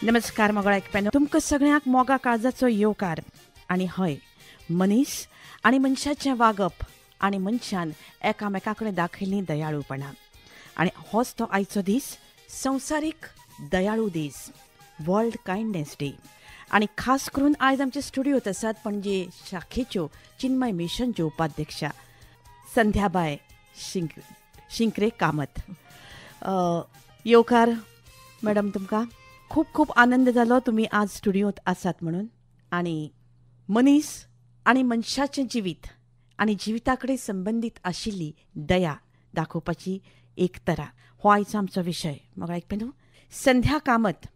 नमस्कार मोगळा ऐकप्यानो, तुमकां सगळ्यांक मोगा काळजाचो येवकार. आनी हय, मनीस आनी मनशाचें वागप आनी मनशान एकामेका कडेन दाखयल्ली दयाळूपणां. आनी होच तो आयचो दीस, संवसारीक दयाळू दीस, वर्ल्ड कायंडनेस डे. आनी खास करून आयज आमचे स्टुडियोत आसात पणजे शाखेच्यो चिन्मय मिशनच्यो उपाध्यक्षा संध्याबाय शिंकरे कामत. येवकार मॅडम, तुमकां खूब खूब आनंद जालो तुमी आज स्टुडियोत आसात म्हणून. आनी मनीस आनी मनशाचें जिवीत आनी जिविता कडेन संबंदीत आशिल्ली दया दाखोवपाची एक तरा, हो आयचो आमचो विशय. म्हाका आयकपेनो, संध्या कामत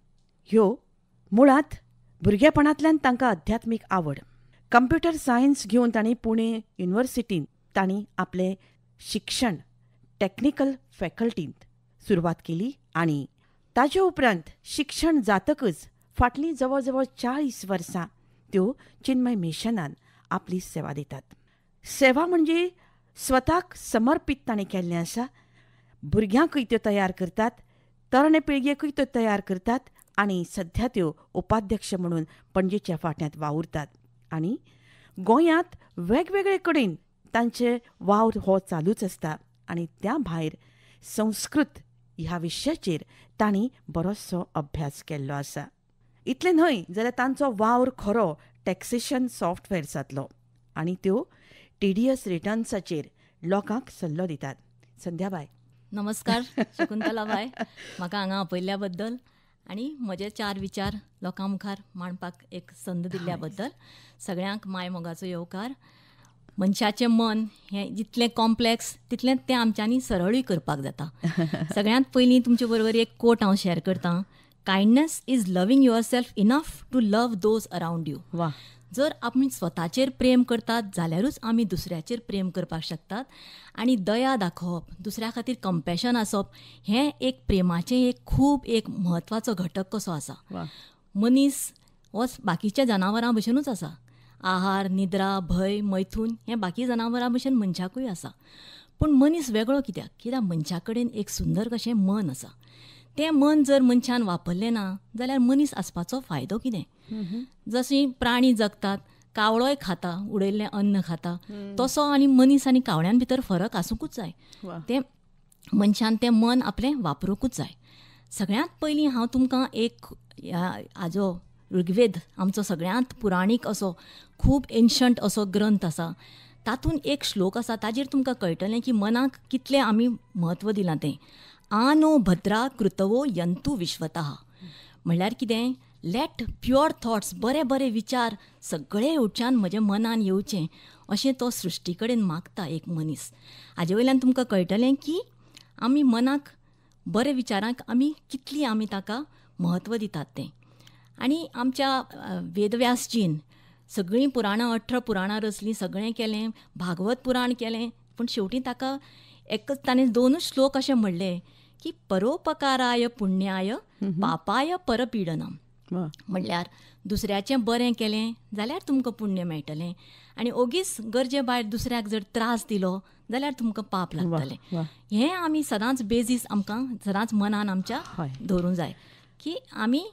ह्यो मुळात भुरगेपणांतल्यान तांकां अध्यात्मीक आवड. कंप्युटर सायन्स घेवन तांणी पुणे युनिवर्सिटींत तांणी आपलें शिक्षण टॅक्निकल फॅकल्टींत सुरवात केली. आनी ताजे उपरांत शिक्षण जातकच फाटलीं जवळ जवळ 40 वर्सां त्यो चिन्मय मिशनान आपली सेवा दितात. सेवा म्हणजे स्वताक समर्पीत ताणें केल्लें आसा. भुरग्यांकूय त्यो तयार करतात, तरणे पिळगेकूय त्यो तयार करतात. आनी सध्या त्यो उपाध्यक्ष म्हणून पणजेच्या फांट्यात वावुरतात. आनी गोंयांत वेगवेगळे कडेन तांचे वावर हो चालूच आसता. आनी त्या भायर संस्कृत ह्या विशयाचेर तांणी बरोचसो अभ्यास केल्लो आसा. इतलें न्हय जाल्यार तांचो वावर खरो टॅक्सेशन सॉफ्टवॅर्सांतलो. आनी त्यो TDS रिटर्न्साचेर लोकांक सल्लो दितात. संध्याबाय, नमस्कार शकुंतलाबाय, म्हाका हांगा आपयल्ल्या बद्दल आनी म्हजे 4 विचार लोकां मुखार मांडपाक एक संद दिल्ल्या बद्दल सगळ्यांक माय मोगाचो येवकार. मनशाचें मन हें जितलें कॉम्प्लेक्स तितलें तें आमच्यांनी सरळूय करपाक जाता. सगळ्यांत पयलीं तुमचे बरोबर एक कोट हांव शेअर करतां. Kindness is loving yourself enough to love those around you. वा, जर आमी स्वताचेर प्रेम करतात जाल्यारूच आमी दुसऱ्याचेर प्रेम करपाक शकतात. आनी दया दाखोवप, दुसऱ्या खातीर कंपॅशन आसप, हें एक प्रेमाचें एक खूब एक म्हत्वाचो घटक कसो आसा. मनीस हो बाकीच्या जनावरां भशेनूच आसा. आहार, निद्रा, भय, मैथून हें बाकी जनावरां भशेन मनशाकूय आसा. पूण मनीस वेगळो कित्याक? कित्याक मनशा कडेन एक सुंदर कशें मन आसा. तें मन जर मनशान वापरलें ना जाल्यार मनीस आसपाचो फायदो कितें? जशीं प्राणी जगतात, कावळोय खाता, उडयल्लें अन्न खाता, तसो आनी मनीस आनी कावळ्यां भितर फरक आसूंकूच जाय. तें मनशान तें मन आपलें वापरूंकूच जाय. सगळ्यांत पयलीं हांव तुमकां एक हाजो ऋग्वेद आमचो सगळ्यांत पुराणीक असो खूब एन्शंट असो ग्रंथ आसा. तातूंत एक श्लोक आसा, ताजेर तुमकां कळटलें की मनाक कितलें आमी म्हत्व दिलां तें. आनो भद्रा कृतवो यंतु विश्वतः. म्हणल्यार कितें? लेट प्युअर थॉट्स, बरे बरे विचार सगळे येवच्यान म्हज्या मनान येवचें, अशें तो सृश्टी कडेन मागता एक मनीस. हाजे वयल्यान तुमकां कळटलें की आमी मनाक बरे विचारांक आमी कितली आमी ताका म्हत्व दितात तें. आनी आमच्या वेदव्यासजीन सगळीं पुराणां 18 पुराणां रचलीं, सगळें केलें, भागवत पुराण केलें, पूण शेवटी ताका एकच ताणें 2 श्लोक अशें म्हणले की परोपकाराय पुण्याय पापाय परपीडनम. म्हणल्यार दुसऱ्याचें बरें केलें जाल्यार तुमकां पुण्य मेळटलें, आनी ओगीच गरजे भायर दुसऱ्याक जर त्रास दिलो जाल्यार तुमकां पाप लागतलें. हें आमी सदांच बेजीस आमकां सदांच मनान आमच्या दवरूंक जाय की आमी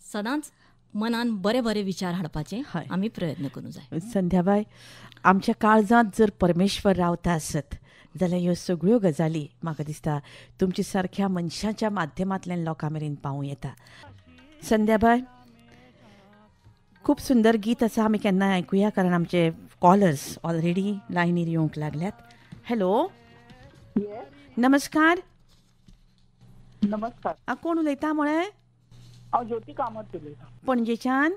सदांच मनान बरे बरे विचार हाडपाचे आमी प्रयत्न करूंक जाय. संध्याबाय, आमच्या काळजांत जर परमेश्वर रावता आसत जाल्यार ह्यो सगळ्यो गजाली म्हाका दिसता तुमच्या सारक्या मनशाच्या माध्यमांतल्यान लोकां मेरेन पावूं येता. संध्याबाय, खूब सुंदर गीत आसा, आमी केन्नाय आयकुया, कारण आमचे कॉलर्स ऑलरेडी लायनीर येवंक लागल्यात. हॅलो, नमस्कार. नमस्कार. कोण उलयता म्हळें? हांव ज्योती कामत उलयतां, पणजेच्यान.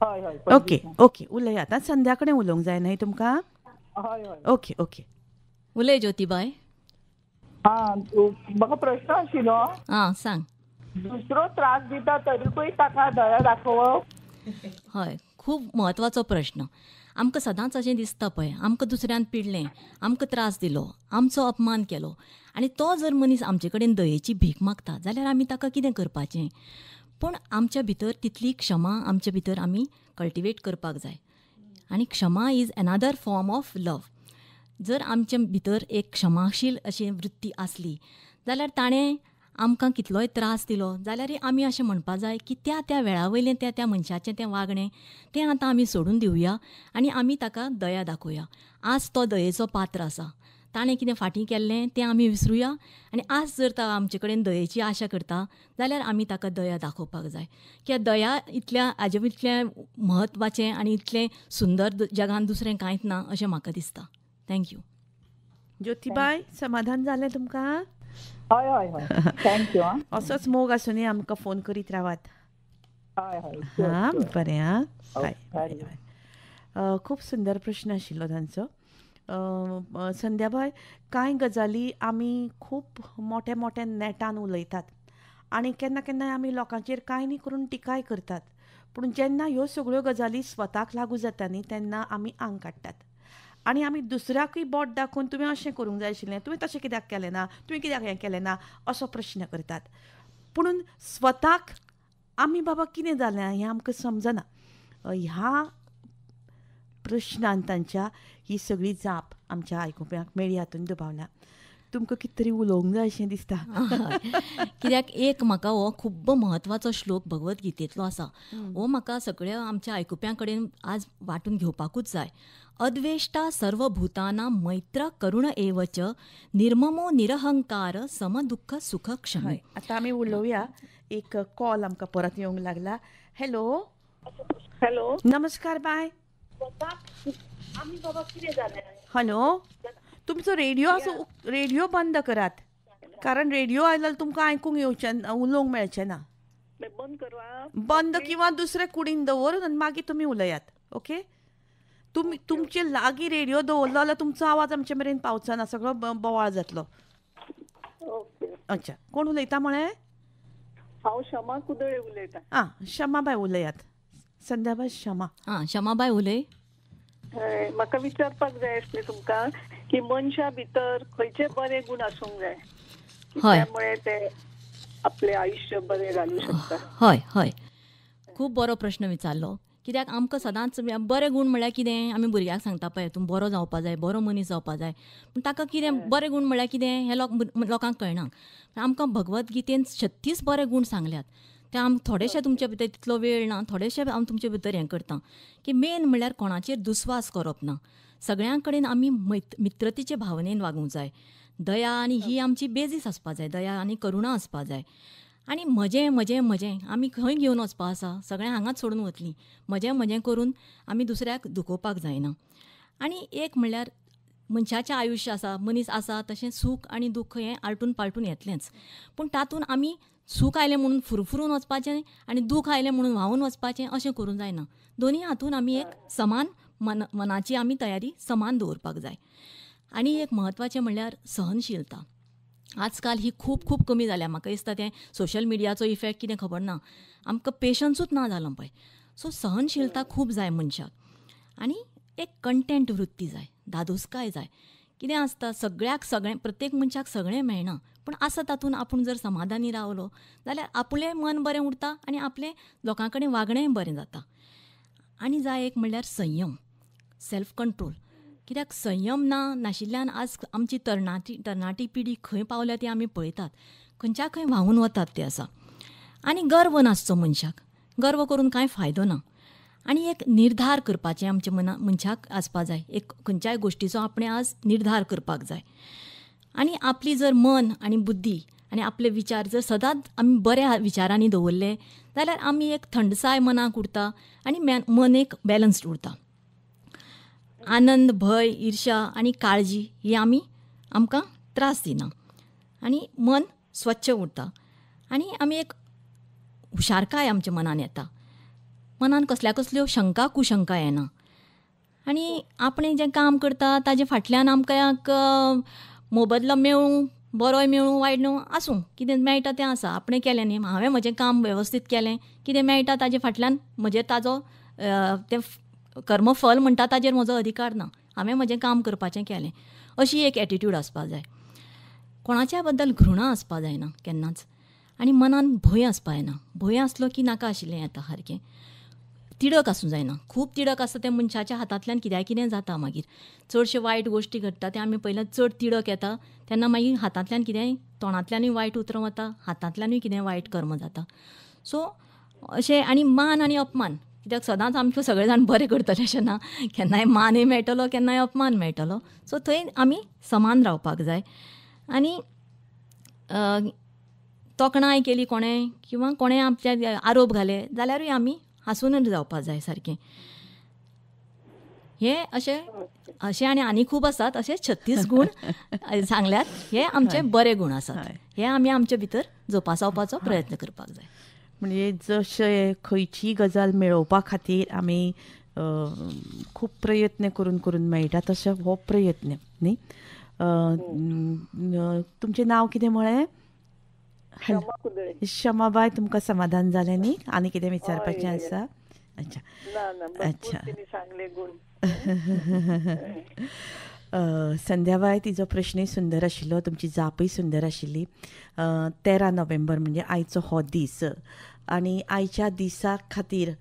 हय हय. ओके ओके, उलयात. आतां संध्या कडेन उलोवंक जाय न्हय तुमकां? हय हय. ओके ओके, उलय ज्योतिबाय. म्हाका प्रश्न आशिल्लो. सांग. दुसरो त्रास दिता तरीकूय ताका दया दाखोवप? हय, खूब म्हत्वाचो प्रश्न. आमकां सदांच अशें दिसता पळय, आमकां दुसऱ्यान पिडलें, आमकां त्रास दिलो, आमचो अपमान केलो, आनी तो जर मनीस आमचे कडेन दयेची भीक मागता जाल्यार आमी ताका कितें करपाचें? पूण आमच्या भितर तितली क्षमा आमच्या भितर आमी कल्टिवेट करपाक जाय. आनी क्षमा is another form of love. जर आमच्या भितर एक क्षमाशील अशी वृत्ती आसली जाल्यार ताणें आमकां कितलोय त्रास दिलो जाल्यार आमी अशें म्हणपाक जाय की त्या त्या वेळा वयलें त्या त्या मनशाचें तें वागणें तें आतां आमी सोडून दिवया आनी आमी ताका दया दाखोवया. आज तो दयेचो पात्र आसा, ताणें कितें फाटीं केल्लें तें आमी विसरुया आनी आज जर तो आमचे कडेन दयेची आशा करता जाल्यार आमी ताका दया दाखोवपाक जाय. कित्याक दया हाजे इतलें म्हत्वाचें आनी इतलें सुंदर जगान दुसरें कांयच ना अशें म्हाका दिसता. थँक्यू. ज्योतिबाई, समाधान जालें तुमकां? हय हय हय थँक्यू. असोच मोग आसूनी आमकां फोन करीत रावात. हय हय हां, बरें. हां, बाय. बरें. खूब सुंदर प्रश्न आशिल्लो तांचो. संध्याबाई, कांय गजाली आमी खूब मोठ्या मोठ्या नेटान उलयतात आनी केन्ना केन्नाय आमी लोकांचेर कांय न्ही करून टिकाय करतात. पूण जेन्ना ह्यो सगळ्यो गजाली स्वताक लागू जाता न्ही तेन्ना आमी आंग काडटात आनी आमी दुसऱ्याकूय बोट दाखोवन तुवें अशें करूंक जाय आशिल्लें, तुवें तशें कित्याक केलें ना, तुवें कित्याक हें केलें ना असो प्रश्न करतात. पुणून स्वताक आमी बाबा कितें जालें हें आमकां समजना. ह्या प्रश्नान तांच्या ही सगळी जाप आमच्या आयकुप्यांक मेळ्ळी हातून दुबावना. तुमकां कितें तरी उलोवंक जाय अशें दिसता. कित्याक एक म्हाका हो खूब म्हत्वाचो श्लोक भगवत गीतेंतलो आसा. हो म्हाका सगळ्या आमच्या आयकुप्यां कडेन आज वांटून घेवपाकूच जाय. अद्वेष्टा सर्वभूतानां मैत्र करुण एवच निर्ममो निरहंकार समदुःख सुख क्षमी. आतां आमी उलोवया. एक कॉल आमकां परत येवंक लागला. हॅलो. हॅलो. नमस्कार बाय. हॅलो. तुमचो रेडिओ बंद करात, कारण रेडिओ आयल्यार तुमकां आयकूंक येवचें, उलोवंक मेळचें ना. बंद करवा. बंद किंवा दुसरे कुडीन दवर आनी मागीर तुमी उलयात. ओके. तुमचे लागीं रेडिओ दवरलो जाल्यार तुमचो आवाज आमचे मेरेन पावचो ना, सगळो बोवाळ जातलो. ओके. अच्छा. कोण उलयता म्हळें? हांव शमा कुदळे उलयतां. आं, शमाबाय उलयात. संध्याबाय शमा. आं, शमाबाय उलय. म्हाका विचारपाक जाय आसलें तुमकां की मनशा भितर खंयचे बरे गुण आसूंक जाय, त्यामुळे ते आपले आयुश्य बरें घालूं शकता. हय हय, खूब बरो प्रश्न विचारलो. कित्याक आमकां सदांच बरे गूण म्हळ्यार कितें, आमी भुरग्याक सांगता पळय तूं बरो जावपा जाय, बरो मनीस जावपा जाय. पूण ताका कितें बरे गूण म्हळ्यार कितें हें लोकांक कळना. आमकां भगवत गीतेन 36 बरे गूण सांगल्यात. ते थोडेशे तुमचे भितर तितलो वेळ ना, थोडेशे हांव तुमचे भितर हें करता की मेन म्हळ्यार कोणाचेर दुस्वास करप ना. सगळ्यां कडेन आमी मित्रतेचे भावनेन वागूंक जाय. दया आनी ही आमची बेजीस आसपा जाय. दया आनी करुणा आसपा जाय. आनी म्हजें आमी खंय घेवन वचपा आसा, सगळें हांगाच सोडून वतलीं. म्हजें करून आमी दुसऱ्याक दुखोवपाक जायना. आनी एक म्हणल्यार मनशाचें आयुश्य आसा, मनीस आसा तशें सूख आनी दूख हें आलटून पालटून येतलेंच. पूण तातूंत आमी सूख आयलें म्हणून फुरफुरून वचपाचें आनी दूख आयलें म्हणून व्हांवून वचपाचें अशें करूंक जायना. दोनी हातून आमी एक समान मनाची आमी तयारी समान दवरपाक जाय. आनी एक म्हत्वाचें म्हणल्यार सहनशीलता. आजकाल ही खूब कमी जाल्या. म्हाका दिसता तें सोशल मिडियाचो इफेक्ट कितें खबर ना, आमकां पेशन्सूच ना जालो पळय. सो सहनशीलता खूब जाय मनशाक. आनी एक कंटेंट वृत्ती जाय, धादोसकाय जाय. कितें आसता सगळें प्रत्येक मनशाक सगळें मेळना, पूण आसा तातूंत आपूण जर समाधानी रावलो जाल्यार आपलें मन बरें उरता आनी आपलें लोकां कडेन वागणेंय बरें जाता. आनी जाय एक म्हणल्यार संयम, सेल्फ कंट्रोल. कित्याक संयम नाशिल्ल्यान आज आमची तरणाटी पिढी खंय पावल्या ती आमी पळयतात. खंयच्या खंय व्हांवून वतात ते आसा. आनी गर्व नासचो मनशाक. गर्व करून कांय फायदो ना. आनी एक निर्धार करपाचें आमच्या मनशाक आसपा जाय. एक खंयच्याय गोश्टीचो आपणें आज निर्धार करपाक जाय. आनी आपली जर मन आनी बुद्धी आनी आपले विचार जर सदांच आमी बऱ्या विचारांनी दवरले जाल्यार आमी एक थंडसाय मनाक उरता आनी मन एक बॅलन्स्ड उरता. आनंद, भय, ईर्ष्या आनी काळजी ही आमकां त्रास दिना आनी मन स्वच्छ उरता. आनी आमी एक हुशारकाय आमच्या मनान येता. मनान कसल्यो शंका कुशंका येना. आनी आपणें जें काम करता ताजे फाटल्यान आमकां मोबदलो मेळूं, बरोय मेळूं, वायट मेळूं आसूं, कितें मेळटा तें आसा. आपणें केलें न्ही, हांवें म्हजें काम वेवस्थीत केलें, कितें मेळटा ताजे फाटल्यान ताजो तें कर्मफल म्हणटा ताजेर म्हजो अधिकार ना. हांवें म्हजें काम करपाचें केलें, अशी एक एटिट्यूड आसपा जाय. कोणाच्या बद्दल घृणा आसपा जायना केन्नाच. आनी मनान भंय आसपा जायना. भंय आसलो की नाका आशिल्लें येता सारकें. तिडक आसूं जायना. खूब तिडक आसता तें मनशाच्या हातांतल्यान कितें जाता मागीर. चडशे वायट गोश्टी घडटा ते आमी पयल्यार चड तिडक येता तेन्ना मागीर हातांतल्यान कितेंय तोंडांतल्यानूय वायट उतरां वता, हातांतल्यानूय कितें वायट कर्म जाता. सो अशें आनी मान आनी अपमान, कित्याक सदांच आमकां सगळे जाण बरें करतले अशें ना. केन्नाय मानय मेळटलो, केन्नाय अपमान मेळटलो. सो थंय आमी समान रावपाक जाय. आनी तोखणाय केली कोणें किंवां कोणें आमचे आरोप घाले जाल्यारूय आमी हांसून जावपाक जाय सारकें. हे अशें आनी खूब आसात. अशे 36 गूण सांगल्यात. हे आमचे बरे गूण आसात. हे आमी आमचे भितर जोपासवपाचो प्रयत्न करपाक जाय. म्हणजे जशे खंयचीय गजाल मेळोवपा खातीर आमी खूब प्रयत्न करून करून मेळटा तसो हो प्रयत्न न्ही. तुमचें नांव कितें म्हळें? शमाबाई. तुमकां समाधान जालें न्ही? आनी कितें विचारपाचें आसा? अच्छा अच्छा. संध्याबाई, तिजो प्रश्नय सुंदर आशिल्लो, तुमची जापय सुंदर आशिल्ली. 13 नोव्हेंबर म्हणजे आयचो हो दीस आनी आयच्या दिसा खातीर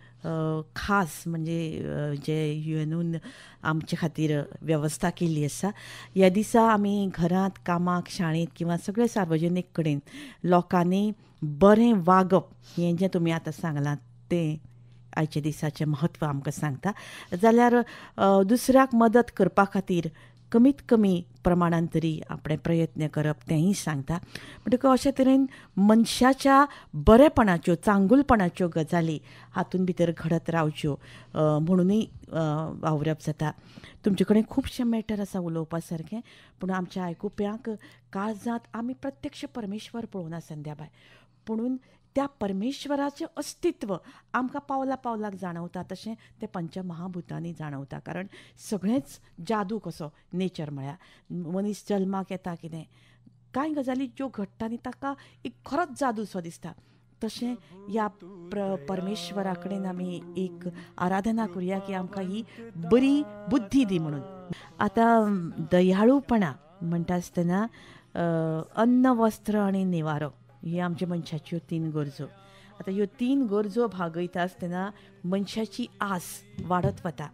खास म्हणजे जे युएनून आमचे खातीर वेवस्था केल्ली आसा. ह्या दिसा आमी घरांत, कामाक, शाळेंत किंवा सगळे सार्वजनीक कडेन लोकांनी बरें वागप हें जें तुमी आतां सांगलां तें आयच्या दिसाचें म्हत्व आमकां सांगता. जाल्यार दुसऱ्याक मदत करपा खातीर कमीत कमी प्रमाणान तरी आपणे प्रयत्न करप तेंय सांगता. म्हणटकच अशे तरेन मनशाच्या बरेपणाच्यो, चांगुलपणाच्यो गजाली हातूंत भितर घडत रावच्यो म्हणूनय वावरप जाता. तुमचे कडेन खुबशें मॅटर आसा उलोवपा सारकें, पूण आमच्या आयकुप्यांक काळजांत आमी प्रत्यक्ष परमेश्वर पळोवना संध्याबाय, पुणून त्या परमेश्वराचें अस्तित्व आमकां पावला पावलाक जाणवता तशें तें पंचमहाभुतांनी जाणवता. कारण सगळेंच जादू कसो नेचर म्हळ्यार मनीस जल्माक येता कितें कांय गजाली ज्यो घडटा न्ही ताका एक खरोच जादू सो दिसता. तशें ह्या परमेश्वरा कडेन आमी एक आराधना करुया की आमकां ही बरी बुद्धी दी म्हणून. आतां दयाळूपणा म्हणटा आसतना अन्न, वस्त्र आनी निवारो ही आमच्या मनशाच्यो 3 गरजो. आतां ह्यो 3 गरजो भागयता आसतना मनशाची आस वाडत वता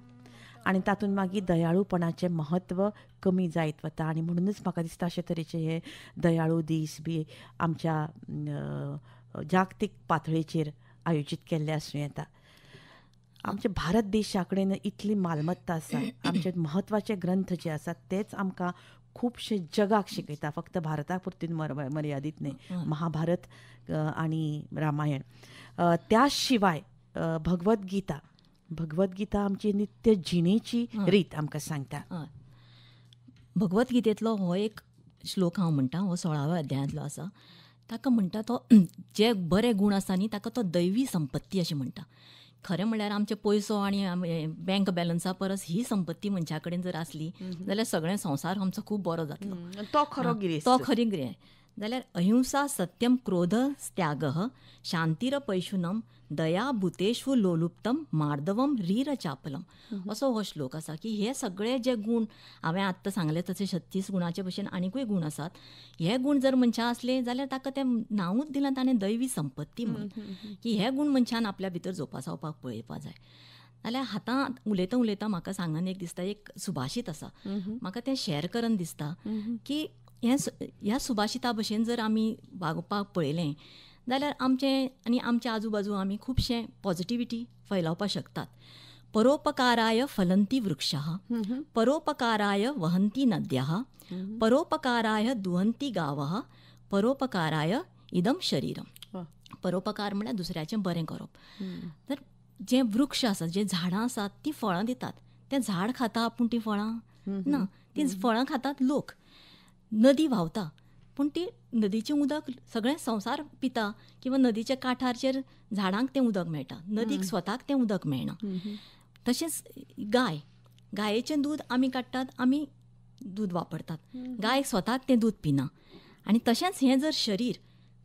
आनी तातूंत मागीर दयाळूपणाचें म्हत्व कमी जायत वता. आनी म्हणूनच म्हाका दिसता अशे तरेचे हे दयाळू दीस बी आमच्या जागतीक पातळेचेर आयोजीत केल्ले आसूं येता. आमच्या भारत देशा कडेन इतली मालमत्ता आसा. आमचे म्हत्वाचे ग्रंथ जे आसात तेच आमकां खुबशे जगाक शिकयता. फक्त भारता पुरतीन मर्यादीत न्ही. महाभारत आनी रामायण. त्या शिवाय भगवत गीता आमची नित्य जिणेची रीत आमकां सांगता. भगवत गीतेंतलो हो एक श्लोक हांव म्हणटा, हो 16व्या अध्यायांतलो आसा. ताका म्हणटा तो जे बरे गूण आसा न्ही ताका तो दैवी संपत्ती अशें म्हणटा. खरें म्हणल्यार आमचे पयसो आनी बँक बॅलन्सा परस ही संपत्ती मनशा कडेन जर आसली जाल्यार सगळें संवसार आमचो खूब बरो जातलो. तो खरो गिरेस्त. तो खरी गिरेस्त. जाल्यार अहिंसा, सत्यम, क्रोध, त्यागः, शांतिरपैशुनम, दया, भूतेषु लोलुप्तम, मार्दवम, रीर चापलम असो हो श्लोक आसा. की हे सगळे जे गूण हांवें आत्तां सांगले तशे 36 गुणाचे भशेन आनीकूय गूण आसात. हे गूण जर मनशा असले जाल्यार ताका तें नांवूच दिलां ताणें दैवी संपत्ती म्हणून. की हे गूण मनशान आपल्या भितर जोपासवपाक पळयवपा जाय. जाल्यार आतां उलयतां उलयतां म्हाका सांगन एक दिसता, एक सुभाशीत आसा, म्हाका तें शॅर करन दिसता. की ह्या सुभाशिता भशेन जर आमी वागपाक पळयलें जाल्यार आमचें आनी आमच्या आजू बाजू आमी खुबशें पॉझिटिविटी फैलावपाक शकतात. परोपकाराय फलंती वृक्षाः, परोपकाराय वहन्ति नद्याः, परोपकाराय दुहन्ति गावः, परोपकाराय इदम शरीरम. परोपकार म्हळ्यार दुसऱ्याचें बरें करप. तर जे वृक्ष आसात, जे झाडां आसात तीं फळां दितात. तें झाड खाता पूण तीं फळां ना. तीं फळां खातात लोक. नदी व्हांवता पूण ती नदीचें उदक सगळें संवसार पिता किंवा नदीच्या कांठारचेर झाडांक तें उदक मेळटा. नदीक स्वताक तें उदक मेळना. तशेंच गायेचें दूद आमी काडटात, आमी दूद वापरतात. गाय स्वताक तें दूद पिना. आनी तशेंच हें जर शरीर,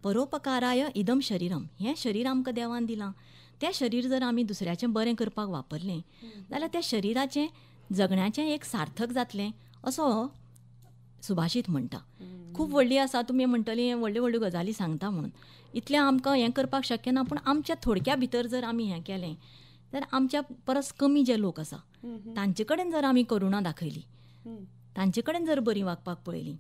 परोपकाराय इदम शरीरम, हें शरीर आमकां देवान दिलां. तें शरीर जर आमी दुसऱ्याचें बरें करपाक वापरलें जाल्यार त्या शरिराचें जगण्याचें एक सार्थक जातलें असो हो सुभाशीत म्हणटा. खूब व्हडली आसा. तुमी म्हणटली व्हडल्यो व्हडल्यो गजाली सांगता म्हणून. इतलें आमकां हें करपाक शक्य ना. पूण आमच्या थोडक्या भितर जर आमी हें केलें तर आमच्या परस कमी जे लोक आसा तांचे कडेन जर आमी करुणा दाखयली, तांचे कडेन जर बरी वागपाक पळयली,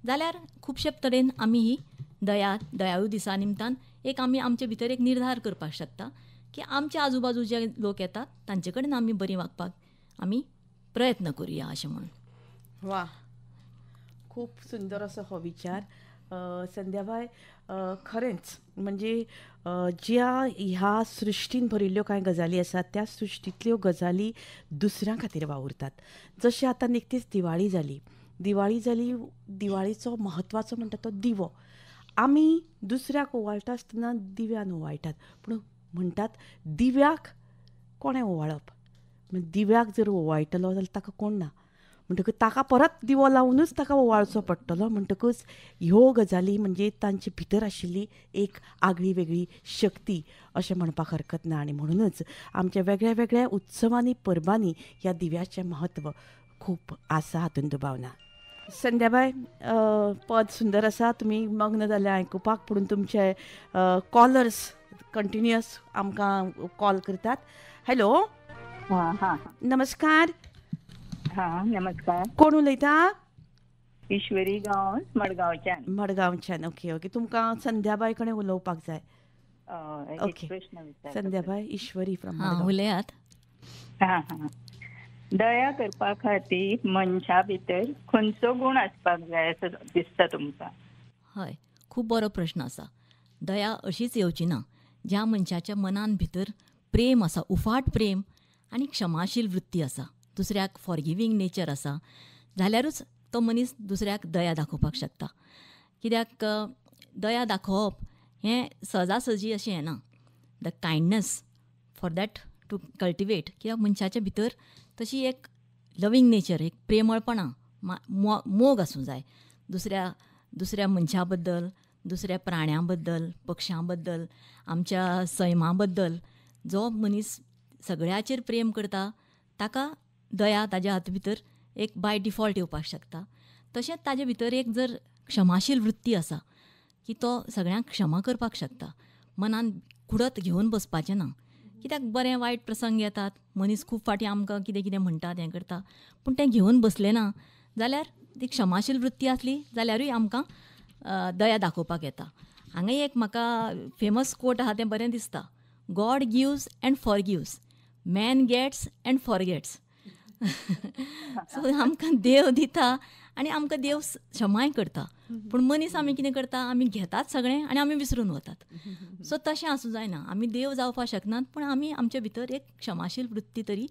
जाल्यार खुबशे तरेन आमी ही दयाळू दिसा निमतान एक आमी आमचे भितर एक निर्धार करपाक शकता की आमच्या आजूबाजू जे लोक येतात तांचे कडेन आमी बरी वागपाक आमी प्रयत्न करुया अशें म्हणून. वा, खूप सुंदर असो हो विचार. संध्याबाई, खरेंच म्हणजे ज्या ह्या सृश्टीन भरिल्ल्यो कांय गजाली आसात त्या सृश्टींतल्यो गजाली दुसऱ्यां खातीर वावुरतात. जशें आतां निकतीच दिवाळी जाली, दिवाळीचो म्हत्वाचो म्हणटा तो दिवो. आमी दुसऱ्याक ओवाळटा आसतना दिव्यान ओवाळटात, पूण म्हणटात दिव्याक कोणें ओवाळप, दिव्याक जर ओवाळटलो जाल्यार ताका कोण ना, म्हणटकच ताका परत दिवो लावनूच ताका ओवाळचो पडटलो. म्हणटकच ह्यो गजाली म्हणजे तांचे भितर आशिल्ली एक आगळी वेगळी शक्ती अशें म्हणपाक हरकत ना. आनी म्हणूनच आमच्या वेगळ्या वेगळ्या उत्सवांनी परबांनी ह्या दिव्याचें म्हत्व खूब आसा, हातूंत दुबाव ना. संध्याबाई, पद सुंदर आसा, तुमी मग्न जाले आयकुपाक, पूण तुमचे कॉलर्स कंटिन्युअस आमकां कॉल करतात. हॅलो, नमस्कार. नमस्कार. कोण उलयता? ईश्वरी गांव, मडगांवच्यान. ओके. तुमकां संध्याबाई कडेन उलोवपाक जाय. एक प्रश्न विचार. संध्याबाई, ईश्वरी फ्रॉम उलयात. दया करपा खातीर मनशा भितर खंयचो गुण आसपाक जाय असो दिसता तुमकां? हय, खूब बरो प्रश्न आसा. दया अशीच येवची ना. ज्या मनशाच्या मनान भितर प्रेम आसा, उफाट प्रेम आनी क्षमाशील वृत्ती आसा, दुसऱ्याक फॉरगिवींग नेचर आसा, जाल्यारूच तो मनीस दुसऱ्याक दया दाखोवपाक शकता. कित्याक दया दाखोवप हें सहजासहजी अशें येना. The kindness for that to cultivate, कित्याक मनशाच्या भितर तशी एक लवींग नेचर, एक प्रेमळपणां, मोग आसूं जाय दुसऱ्या मनशा बद्दल, दुसऱ्या प्राण्यां बद्दल, पक्ष्यां बद्दल, आमच्या सैमा बद्दल. जो मनीस सगळ्याचेर प्रेम करता ताका दया ताज्या हात भितर एक बाय डिफॉल्ट येवपाक शकता. तशेंच ताजे भितर एक जर क्षमाशील वृत्ती आसा की तो सगळ्यांक क्षमा करपाक शकता, मनान कुडत घेवन बसपाचें ना. कित्याक बरें वायट प्रसंग येतात, मनीस खूब फाटी आमकां कितें कितें म्हणटात, हें करता, पूण तें घेवन बसलें ना जाल्यार ती क्षमाशील वृत्ती आसली जाल्यारूय आमकां दया दाखोवपाक येता. हांगा एक म्हाका फेमस कोट आहा तें बरें दिसता. God gives and forgives, man gets and forgets. So आमकां देव दिता आनी आमकां देव क्षमाय करता, पूण मनीस आमी कितें करता, आमी घेतात सगळें आनी आमी विसरून वतात. सो तशें आसूं जायना. आमी देव जावपाक शकनात, पूण आमी आमच्या भितर एक क्षमाशील वृत्ती तरी,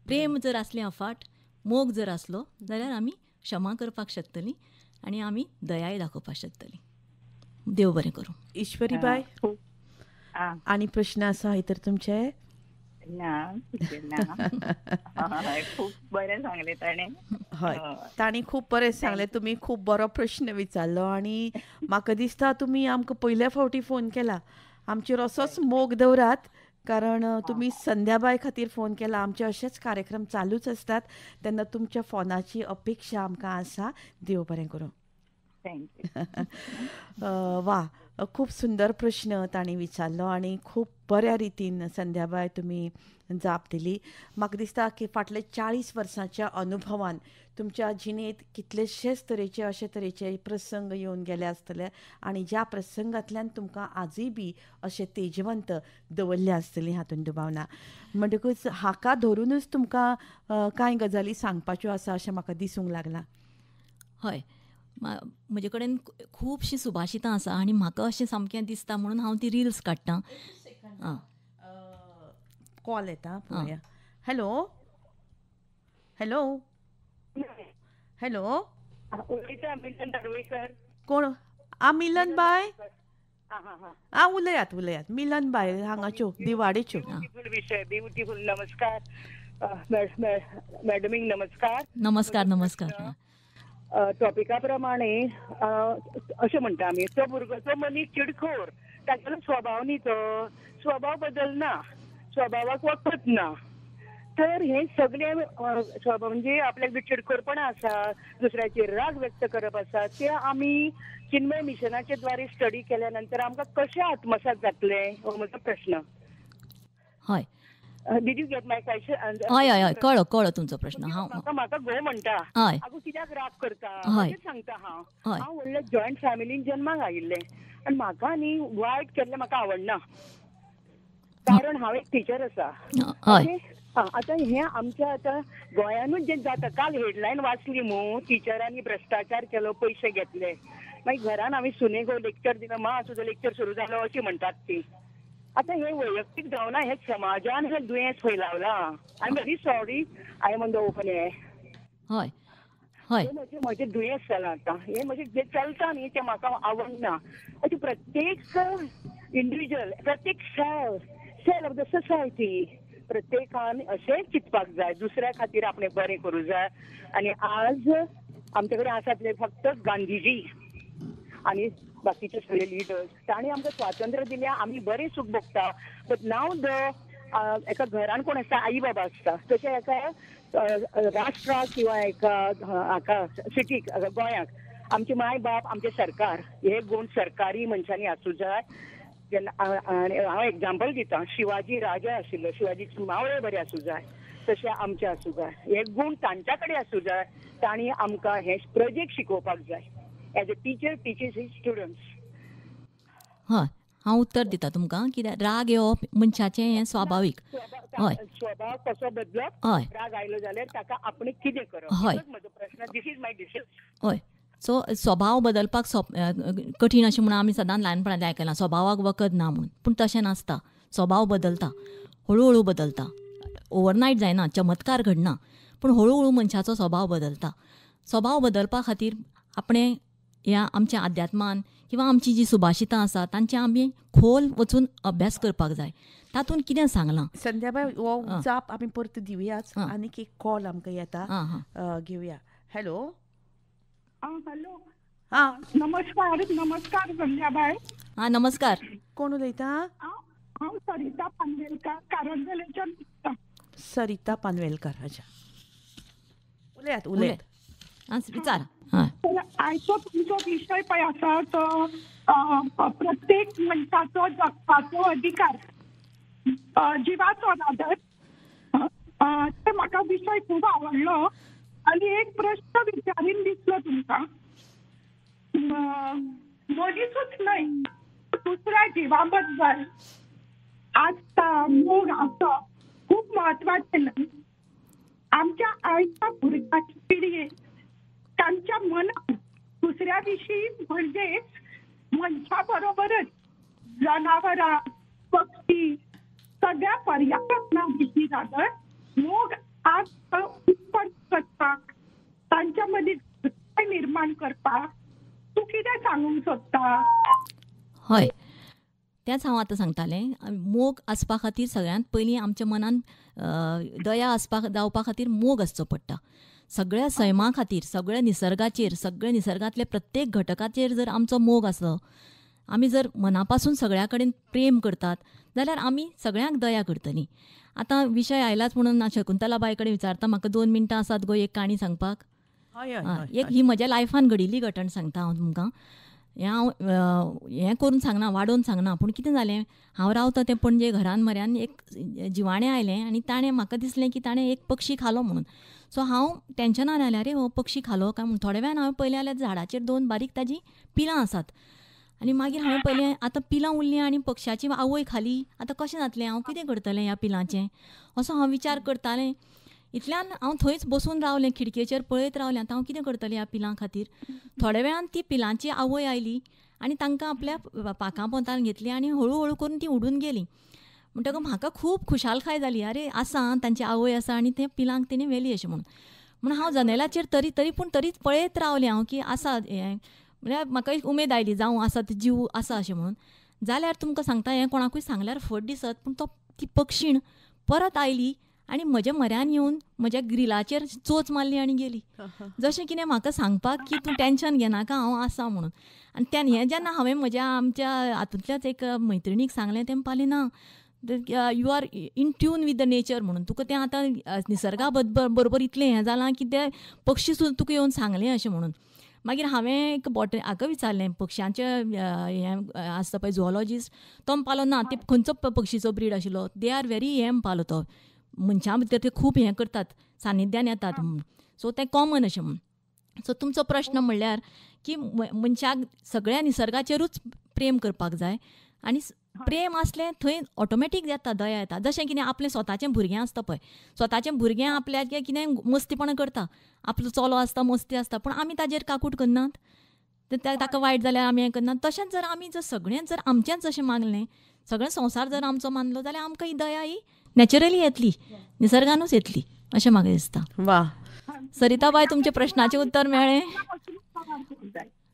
प्रेम जर आसलें अफाट, मोग जर आसलो जाल्यार आमी क्षमा करपाक शकतलीं आनी आमी दयाय दाखोवपाक शकतलीं. देव बरें करूं. ईश्वरी बाय, आनी प्रश्न आसा तर तुमचे? खूप बरें सांगलें ताणें. हय, ताणी खूब बरें सांगलें. तुमी खूब बरो प्रश्न विचारलो आनी म्हाका दिसता तुमी आमकां पयल्या फावटी फोन केला. आमचेर असोच मोग दवरात, कारण तुमी संध्याबाई खातीर फोन केला. आमचे अशेच कार्यक्रम चालूच आसतात तेन्ना तुमच्या फोनाची अपेक्षा आमकां आसा. देव बरें करूं. वा, खूब सुंदर प्रश्न ताणी विचारलो आनी खूब बऱ्या रितीन संध्याबाई तुमी जाप दिली. म्हाका दिसता की फाटले 40 वर्सांच्या अनुभवान तुमच्या जिणेंत कितलेशेच तरेचे अशे तरेचे प्रसंग येवन गेले आसतले आनी ज्या प्रसंगांतल्यान तुमकां आजूय बी अशें तेजवंत दवरले आसतली, हातूंत दुबाव ना. म्हणटकूच हाका धरूनच तुमकां कांय गजाली सांगपाच्यो आसा अशें म्हाका दिसूंक लागलां. हय, म्हजे कडेन खुबशीं सुभाशितां आसा आनी म्हाका अशें सामकें दिसता म्हणून हांव ती रिल्स काडटां. कॉल येता, पळोवया. हॅलो हॅलो हॅलो, कोण? मिलन बाय. उलयात मिलन बाय हांगाच्यो दिवाडेच्यो. ब्युटिफूल. नमस्कार मॅडमीक. नमस्कार. टॉपिका प्रमाणे अशें म्हणटा आमी, तो भुरगो, तो मनीस चिडखोर, तागेलो स्वभाव न्ही, तो स्वभाव बदलना, स्वभावाक वखद ना. तर हे सगळे स्वभाव म्हणजे आपल्याक बी चिडखोरपणां आसा, दुसऱ्याचेर राग व्यक्त करप आसा, ते आमी चिन्मय मिशनाचे द्वारे स्टडी केल्या नंतर आमकां कशें आत्मसात जातले, हो म्हजो प्रश्न. हय, Did you get my question? हय हय हय कळ्ळो तुमचो प्रश्न. हांव म्हाका घोव म्हणटा हय आगो कित्याक राग करता हय. अशेंच सांगता हांव. हय. हांव व्हडल्या जॉयंट फॅमिलीन जन्माक आयिल्लें आनी म्हाका न्ही वायट केल्लें म्हाका आवडना, कारण हांव एक टिचर आसा. हय आतां हें आमच्या आतां गोंयानूच जें जाता, काल हेडलायन वाचली मू, टिचरांनी भ्रश्टाचार केलो, पयशे घेतले, मागीर घरान हांवें सुनेक लेक्चर दिलो, मा तुजो लेक्चर सुरू जालो अशें म्हणटात ती. आतां हें वैयक्तीक जावना, हें समाजान हें दुयेंस फैलावलां. I am very sorry, I am on the open हें. हय हय म्हजें दुयेंस जालां आतां. हें म्हजें जें चलता न्ही तें म्हाका आवडना. अशें प्रत्येक इंडिविज्युअल, प्रत्येक सेल ऑफ द सोसायटी प्रत्येकान अशेंच चिंतपाक जाय, दुसऱ्या खातीर आपणें बरें करूं जाय. आनी आज आमचे कडेन आसात ते फक्त गांधीजी आनी बाकीचे सगळे लिडर्स. तांणी आमकां स्वातंत्र्य दिलें, आमी बरें सूख भोगता. बट नाव द एका घरान कोण आसता, आई बाबा आसता, तशें एका राष्ट्राक किंवा एका हाका सिटीक, गोंयाक आमचे माय बाप, आमचे सरकार, हे गुण सरकारी मनशांनी आसूं जाय. जेन्ना हांव एग्जाम्पल दिता, शिवाजी राजा आशिल्लो, शिवाजीचे मावळे बरे आसूं जाय, तशें आमचे आसूं जाय. हे गुण तांच्या कडेन आसूं जाय. तांणी आमकां हे प्रजेक शिकोवपाक जाय. एज अ टीचर टीचीज हिज स्टुडंट्स. हय हांव उत्तर दिता तुमकां. कित्याक राग येवप मनशाचें हें स्वाभावीक. हय स्वभाव कसो बदलप, हय राग आयलो जाल्यार ताका आपण कितें करप, हय. इतलोच म्हजो प्रश्न. This is my decision. हय सो स्वभाव बदलपाक कठीण अशें म्हणून आमी सदांच ल्हानपणांत आयकलां, स्वभावाक वखद ना म्हणून. पूण तशें नासता. स्वभाव बदलता, हळू हळू बदलता. ओवरनायट जायना, चमत्कार घडना, पूण हळू हळू मनशाचो स्वभाव बदलता. स्वभाव बदलपा खातीर आपणें ह्या आमच्या अध्यात्मान किंवा आमची जी सुभाशितां आसा तांचे आमी खोल वचून अभ्यास करपाक जाय. तातूंत कितें सांगलां. संध्याबाई हो जाप आमी परत दिवयाच. हां. आनीक एक कॉल आमकां येता, हां हां घेवया. हॅलो. हॅलो, हां, नमस्कार संध्याबाई. हां नमस्कार. कोण उलयता? हांव सरिता पानवेलकार, कारंजलेच्यान. सरिता पानवेलकार. अच्छा, उलयात. हां विचार. हय तर आयचो तुमचो विशय पळय आसा तो प्रत्येक मनशाचो जगपाचो अधिकार, जिवाचो आदर. ते म्हाका विशय खूब आवडलो. आनी एक प्रश्न विचारीन दिसलो तुमकां. मनीसूच न्हय, दुसऱ्या जिवा बद्दल आस्था, मोग आसप खूब म्हत्वाचें न्हय. आमच्या आयच्या भुरग्याची पिळयेक तांच्या मनात दुसऱ्या विशीं म्हणजेच मनशा बरोबरच जनावरां, पक्षी, सगळ्या पर्यावरणा विशीं जाल्यार मोग आस्था उत्पन्न करपाक, तांच्या मदीं निर्माण करपाक तूं कितें सांगूंक सोदता? हय तेंच हांव आतां सांगतालें. मोग आसपा खातीर सगळ्यांत पयलीं आमच्या मनान दया जावपा खातीर मोग आसचो पडटा. सगळ्या सैमा खातीर, सगळ्या निसर्गाचेर, सगळ्या निसर्गांतल्या प्रत्येक घटकाचेर जर आमचो मोग आसलो, आमी जर मना पासून सगळ्या कडेन प्रेम करतात जाल्यार आमी सगळ्यांक दया करतलीं. आतां विशय आयलाच म्हणून शकुंतला बाय कडेन विचारता, म्हाका 2 मिनटां आसात गो एक काणी सांगपाक? हय एक ही म्हज्या लायफान घडिल्ली घटण सांगता हांव तुमकां. हांव हें करून सांगना, वाडोवन सांगना, पूण कितें जालें, हांव रावता तें पणजे घरान म्हऱ्यान एक जिवाणें आयलें आनी ताणें म्हाका दिसलें की ताणें एक पक्षी खालो म्हणून. सो हांव टेन्शनान आयलें, अरे हो पक्षी खालो काय म्हणून. थोड्या वेळान हांवें पळयलें जाल्यार झाडाचेर 2 बारीक ताजी पिलां आसात. आनी मागीर हांवें पळयलें आतां पिलां उरलीं आनी पक्षाची आवय खाली. आतां कशें जातलें, हांव कितें करतलें ह्या पिलांचें, असो हांव विचार करतालें. इतल्यान हांव थंयच बसून रावलें, खिडकेचेर पळयत रावलें. आतां हांव कितें करतलें ह्या पिलां खातीर. थोड्या वेळान ती पिलांची आवय आयली आनी तांकां आपल्या पाखां पोंतान घेतली आनी हळू हळू करून ती उडून गेली. म्हणटकच म्हाका खूब खुशालकाय जाली, अरे आसा तांची आवय आसा आनी ते पिलांक तेणी व्हेली अशें म्हणून हांव जनेलाचेर तरीच पळयत रावलें हांव की आसा हें. म्हळ्यार म्हाका एक उमेद आयली, जावं आसा ते जीव आसा अशें म्हणून. जाल्यार तुमकां सांगता, हें कोणाकूय सांगल्यार फट दिसत, पूण ती पक्षीण परत आयली आनी म्हज्या म्हऱ्यान येवन म्हज्या ग्रिलाचेर चोच मारली आनी गेली. जशें कितें म्हाका सांगपाक की तूं टेन्शन घेनाका, हांव आसा म्हणून. आनी हें जेन्ना हांवें आमच्या हातूंतल्याच एक मैत्रिणीक सांगलें, तें म्हणपाली ना, you are in tune with the nature म्हणून. तुका तें आतां निसर्गा बरोबर इतलें हें जालां की ते पक्षी सुद्दां तुका येवन सांगलें अशें म्हणून. मागीर हांवें एक हाका विचारलें पक्ष्यांचे हें आसता पळय झुऑलॉजिस्ट तो म्हणपालो ना ते खंयचो पक्षीचो ब्रीड आशिल्लो दे आर व्हेरी हें म्हणपालो तो मनशां भितर ते खूब हें करतात सान्निध्यान येतात म्हणून सो तें कॉमन अशें म्हणून. सो तुमचो प्रश्न म्हणल्यार की मनशाक सगळ्या निसर्गाचेरूच प्रेम करपाक जाय आनी प्रेम असलें थंय ऑटोमॅटीक येता दया येता. जशें कितें आपलें स्वताचें भुरगें आसता पळय स्वताचें भुरगें आपल्याक कितें मस्तीपणां करता आपलो चलो आसता मस्ती आसता पूण आमी ताजेर काकूट करनात ताका वायट जाल्यार आमी हें करनात. तशेंच जर आमी सगळें जर आमचेंच अशें मागलें सगळें संवसार जर आमचो मानलो जाल्यार आमकां ही दया ही नॅचरली येतली निसर्गानूच येतली अशें म्हाका दिसता. वा सरिता बाय तुमच्या प्रश्नाचें उत्तर मेळ्ळें.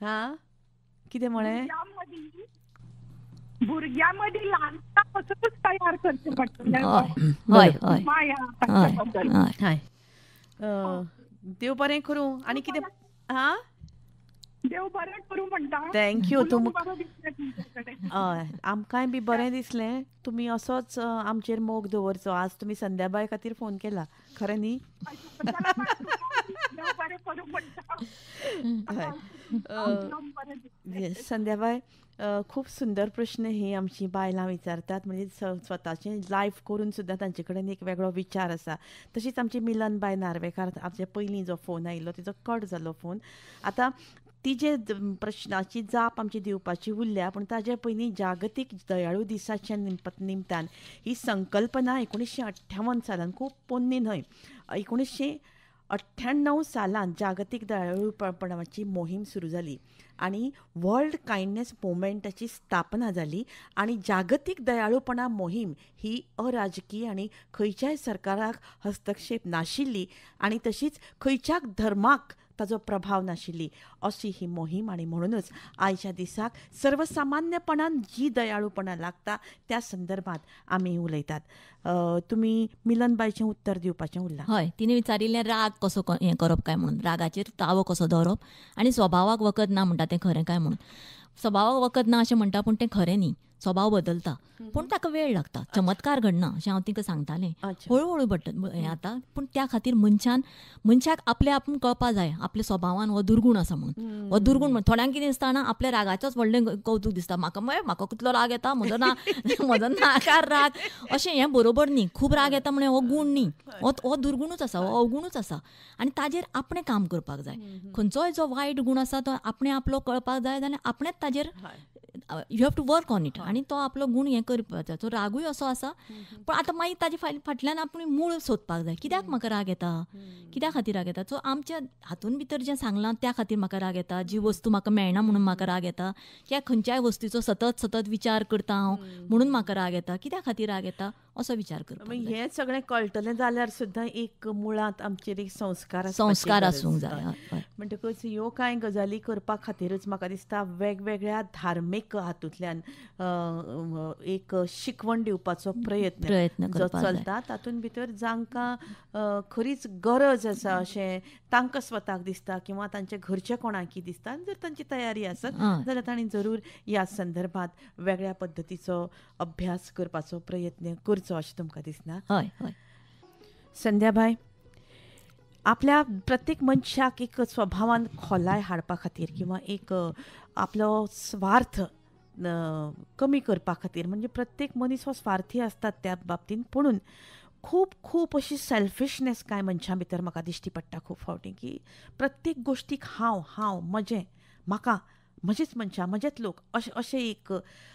हा कितें म्हळें भुरग्यामध्ये लहानपणापासूनच तयार करचे पडटले हय हय माया हय. देव बरें करूं. आनी कितें हा देव बरें करूं म्हणटा. थँक्यू. बरो दिसलें तुमचे कडेन. हय आमकांय बी बरें दिसलें. तुमी असोच आमचेर मोग दवरचो. आज तुमी संध्याबाई खातीर फोन केला खरें न्ही. देव बरें करूं म्हणटा. संध्याबाई खूब सुंदर प्रश्न ही आमची बायलां विचारतात म्हणजे स्वताचें लायफ करून सुद्दां तांचे कडेन एक वेगळो विचार आसा. तशीच आमची मिलनबाई नार्वेकार आमचे पयलीं जो फोन आयिल्लो तिचो कट जालो फोन. आतां तिजे प्रश्नाची जाप आमची दिवपाची उरल्या पूण ताजे पयलीं जागतीक दयाळू दिसाच्या निमतान ही संकल्पना 1958 सालान खूब पोन्नी न्हय 1998 सालान जागतीक दयाळूपणाची मोहीम सुरू जाली आनी वर्ल्ड कायंडनेस मुवमेंटाची स्थापना जाली आनी जागतीक दयाळूपणा मोहीम ही अराजकीय आनी खंयच्याय सरकाराक हस्तक्षेप नाशिल्ली आनी तशीच खंयच्याच धर्माक ताजो प्रभाव नाशिल्ली अशी ही मोहीम. आनी म्हणूनच आयच्या दिसाक सर्वसामान्यपणान जी दयाळूपणां लागता त्या संदर्भात आमी उलयतात. तुमी मिलनबाईचें उत्तर दिवपाचें उरलां. हय तिणें विचारिल्लें राग कसो हें करप काय म्हणून रागाचेर तावो कसो दवरप आनी स्वभावाक वखद ना म्हणटा तें खरें काय म्हणून. स्वभावाक वखद ना अशें म्हणटा पूण तें खरें न्ही. स्वभाव बदलता पूण ताका वेळ लागता. चमत्कार घडना अशें हांव तिका सांगतालें. हळू हें जाता पूण त्या खातीर मनशाक आपलें आपूण कळपा जाय आपल्या स्वभावान हो दुर्गूण आसा म्हणून. हो दुर्गूण थोड्यांक कितें दिसता ना आपल्या रागाचोच व्हडलें कौतूक दिसता. म्हाका कितलो राग येता म्हजो नाकार राग अशें हें बरोबर न्ही. खूब राग येता म्हणून हो गूण न्ही. हो दुर्गुणूच आसा हो अवगुणूच आसा आनी ताजेर आपणें काम करपाक जाय. खंयचोय जो वायट गूण आसा तो आपणें आपलो कळपाक जाय जाल्यार आपणेंच ताजेर you have to work on it आनी तो आपलो गूण हें करपाचो. तो रागूय असो आसा पूण आतां मागीर ताजे फाटल्यान आपूण मूळ सोदपाक जाय. कित्याक म्हाका राग येता कित्या खातीर राग येता. सो आमच्या हातून भितर जें सांगलां त्या खातीर म्हाका राग येता. जी वस्तू म्हाका मेळना म्हणून म्हाका राग येता कित्याक खंयच्याय वस्तूचो सतत विचार करता हांव म्हणून म्हाका राग येता. कित्या खातीर राग येता असो विचार करता. हें सगळें कळटलें जाल्यार सुद्दां एक मुळांत आमचेर एक संस्कार आसूंक जाय. म्हणटकच ह्यो कांय गजाली करपा खातीरच म्हाका दिसता वेगवेगळ्या धार्मीक हातूंतल्यान एक शिकवण दिवपाचो प्रयत्न जो चलता तातूंत भितर जांकां खरीच गरज आसा अशें तांकां स्वताक दिसता किंवा तांचे घरचे कोणाकी दिसता जर तांची तयारी आसत जाल्यार तांणी जरूर ह्या संदर्भात वेगळ्या पद्दतीचो अभ्यास करपाचो प्रयत्न करचो अशें तुमकां दिसना. हय हय संध्याबाई आपल्या प्रत्येक मनशाक एक स्वभावान खोलाय हाडपा खातीर किंवा एक आपलो स्वार्थ कमी करपा खातीर म्हणजे प्रत्येक मनीस हो स्वार्थी असतात त्या बाबतीन पुणून खूब अशी सेल्फिशनेस कांय मनशां भितर म्हाका दिश्टी पडटा खूब फावटी की प्रत्येक गोश्टीक हांव म्हजें म्हाका म्हजेच मनशां म्हजेच लोक अशें एक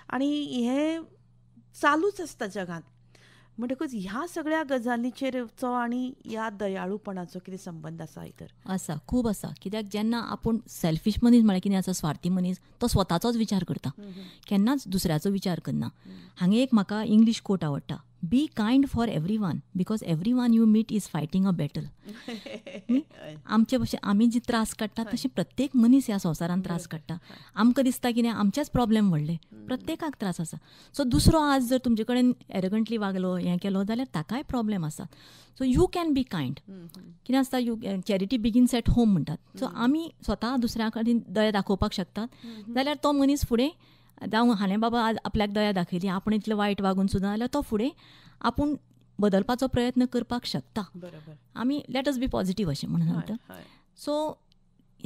आनी हें चालूच आसता जगांत. म्हणटकूच ह्या सगळ्या गजालीचेरचो आनी ह्या दयाळूपणाचो कितें संबंद आसा भितर आसा खूब आसा. कित्याक जेन्ना आपूण सेल्फीश मनीस म्हळ्यार कितें आसा स्वार्थी मनीस तो स्वताचोच विचार करता केन्नाच दुसऱ्याचो विचार करना. हांगा एक म्हाका इंग्लीश कोट आवडटा be kind for everyone because everyone you meet is fighting a battle. आमचे भशेन आमी जी त्रास काडटा तशी प्रत्येक मनीस ह्या संवसारान त्रास काडटा. आमकां दिसता कितें आमचेच प्रॉब्लेम व्हडले प्रत्येकाक त्रास आसा. सो दुसरो आज जर तुमचे कडेन एरगंटली वागलो हें केलो जाल्यार ताकाय प्रॉब्लेम आसा. So you can be kind. कितें आसता you charity begins at home म्हणटात. सो आमी स्वता दुसऱ्या कडेन दया दाखोवपाक शकतात जाल्यार तो मनीस फुडें जावं हाणें बाबा आज आपल्याक दया दाखयली आपण इतलें वायट वागून सुद्दां जाल्यार तो फुडें आपूण बदलपाचो प्रयत्न करपाक शकता. आमी लेट अस बी पॉझिटीव अशें म्हणून म्हणटा. सो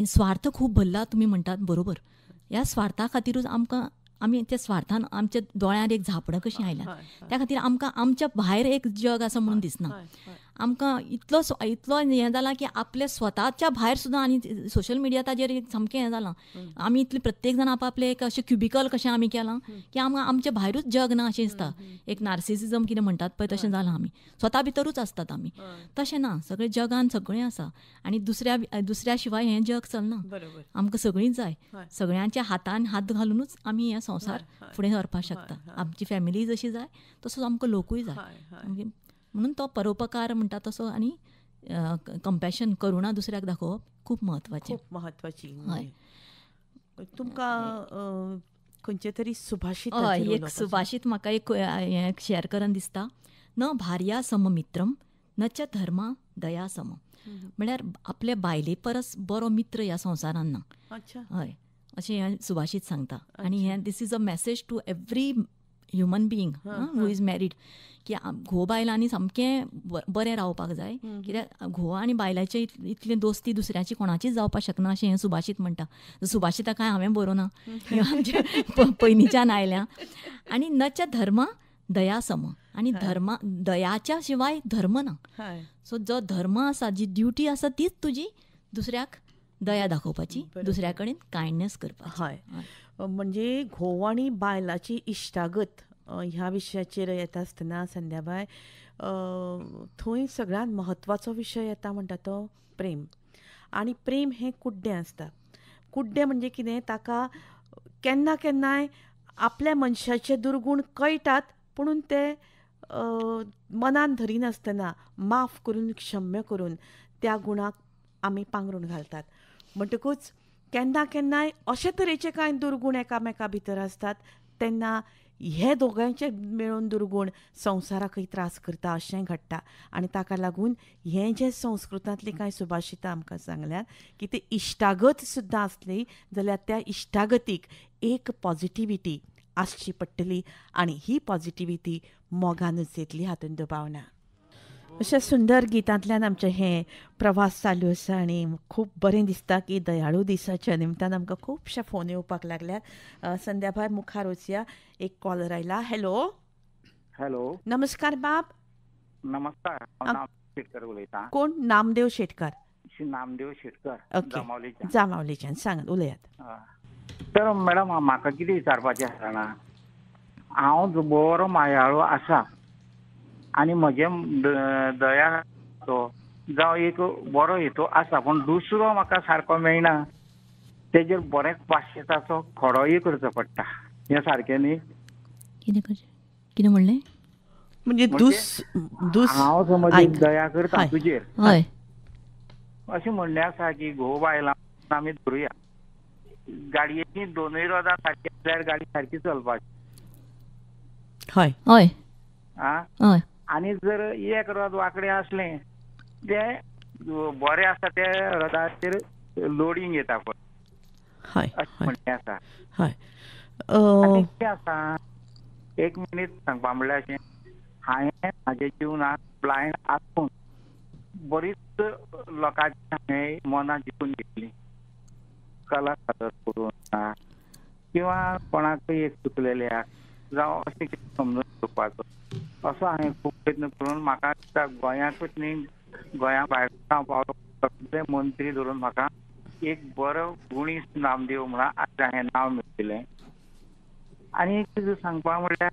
स्वार्थ खूब भरला तुमी म्हणटात बरोबर. ह्या स्वार्था खातीरूच आमी त्या स्वार्थान आमच्या दोळ्यार एक झापडां कशीं आयल्यात. त्या खातीर आमकां आमच्या भायर एक जग आसा म्हणून दिसना. आमकां इतलो हें जाला की आपल्या स्वताच्या भायर सुद्दां आनी सोशल मिडिया ताजेर एक सामकें हें जालां. आमी इतले प्रत्येक जाण आपआपलें एक अशें क्युबिकल कशें आमी केलां की आमकां आमच्या भायरूच जग ना अशें दिसता. एक नार्सिसिजम कितें म्हणटात पळय तशें जालां. आमी स्वता भितरूच आसतात आमी. तशें ना, सगळें जगान सगळें आसा आनी दुसऱ्या शिवाय हें जग चलना. आमकां सगळींच जाय. सगळ्यांच्या हातान हात घालूनच आमी हे संवसार फुडें व्हरपाक शकता. आमची फॅमिली जशी जाय तसोच आमकां लोकूय जाय. म्हणून तो परोपकार म्हणटा तसो आनी कंपॅशन, करुणा दुसऱ्याक दाखोवप खूब म्हत्वाचें. खूब म्हत्वाची. तुमकां खंयचे तरी सुभाषित एक सुभाषित म्हाका एक हें शेअर करन दिसता. न भार्या सममित्रम न च धर्मा दया सम. म्हळ्यार आपल्या बायले परस बरो मित्र ह्या संवसारान ना. हय, अशें हें सुभाषीत सांगता. आनी हें this is a message to every human being who is married की घोव बायलांनी सामकें बरें रावपाक जाय. कित्याक घोव आनी बायलाचे इतली दोस्ती दुसऱ्याची कोणाचीच जावपाक शकना अशें हें सुभाषीत म्हणटा. सुभाषिता काय हांवें बरोवना, आमच्या पयलींच्यान आयल्या. आनी न च धर्मा दया सम. आनी दयाच्या शिवाय धर्म ना. सो जो धर्म आसा, जी ड्युटी आसा तीच तुजी दुसऱ्याक दया दाखोवपाची, दुसऱ्या कडेन कायंडनेस करपाची. हय, म्हणजे घोव आनी बायलाची इश्टागत ह्या विशयाचेर येता आसतना संध्याबाय थंय सगळ्यांत म्हत्वाचो विशय येता म्हणटा तो प्रेम. आनी प्रेम हें कुड्डें आसता. कुड्डें म्हणजे कितें, ताका केन्ना केन्नाय आपल्या मनशाचे दुर्गूण कळटात पुणून ते मनान धरिनासतना माफ करून, क्षम्य करून त्या गुणाक आमी पांगरून घालतात. म्हणटकूच केन्ना केन्नाय अशे तरेचे कांय दुर्गूण एकामेका भितर आसतात तेन्ना हे दोगांयचे मेळून दुर्गूण संवसाराकय त्रास करता अशेंय घडटा. आनी ताका लागून हें जें संस्कृतांतलीं कांय सुभाशितां आमकां सांगल्यात की ती इश्टागत सुद्दां आसली जाल्यार त्या इश्टागतीक एक पॉझिटिव्हिटी आसची पडटली आनी ही पॉझिटिव्हिटी मोगानूच येतली, हातूंत दुबाव ना. अशा सुंदर गितांतल्यान आमचें हें प्रवास चालू आसा आनी खूब बरें दिसता की दयाळू दिसाच्या निमतान आमकां खुबशे फोन येवपाक लागल्यात. संध्याभाय मुखार वचया. एक कॉलर आयला. हॅलो. नमस्कार बाब. नमस्कार. हांव शेटकर उलयतां. कोण? नामदेव शेटकार. नामदेव शेटकर, ओके, जामावलीच्यान. सांगात, उलयात. तर मॅडम म्हाका कितें विचारपाचें आसा जाणा, हांव बरो मायाळू आसा आनी म्हजें दया जावं एक बरो हेतू आसा, पूण दुसरो म्हाका सारको मेळना. तेजेर बरेंच पाश्चात्याचो खडोय करचो पडटा. हें सारकें न्ही? कितें म्हणलें? म्हणजे हांव समज एक दया करता तुजेर, हय, अशें म्हणणें आसा की घोव बायलां आमी धरुया, गाडयेची दोनूय रोदां सारकी आसल्यार गाडी सारकी चलपाची. हय हय हय. आनी जर एक रोद वांकडें असलें तें बरें आसा त्या रोदाचेर लोडिंग येता पळय, हय अशें म्हणणें आसा. हय. कितें आसा, एक मिनीट सांगपा म्हणल्यार अशें, हांवें म्हाज्या जिवनांत ब्लायंड आसून बरीच लोकांची हांवें मनां जिखून घेतलीं. कला सादर करून किंवा कोणाकय एक चुकलेल्याक जावं अशें कितें समजून घेवपाचो असो हांवें खूब प्रयत्न करून म्हाका दिसता गोंयाकूच न्ही, गोंया भायर हांव पावलो, सगळे मंत्री धरून म्हाका एक बरो गुणी नामदेव म्हणून आज हांवें नांव मेळिल्लें. आनी कितें सांगपा म्हणल्यार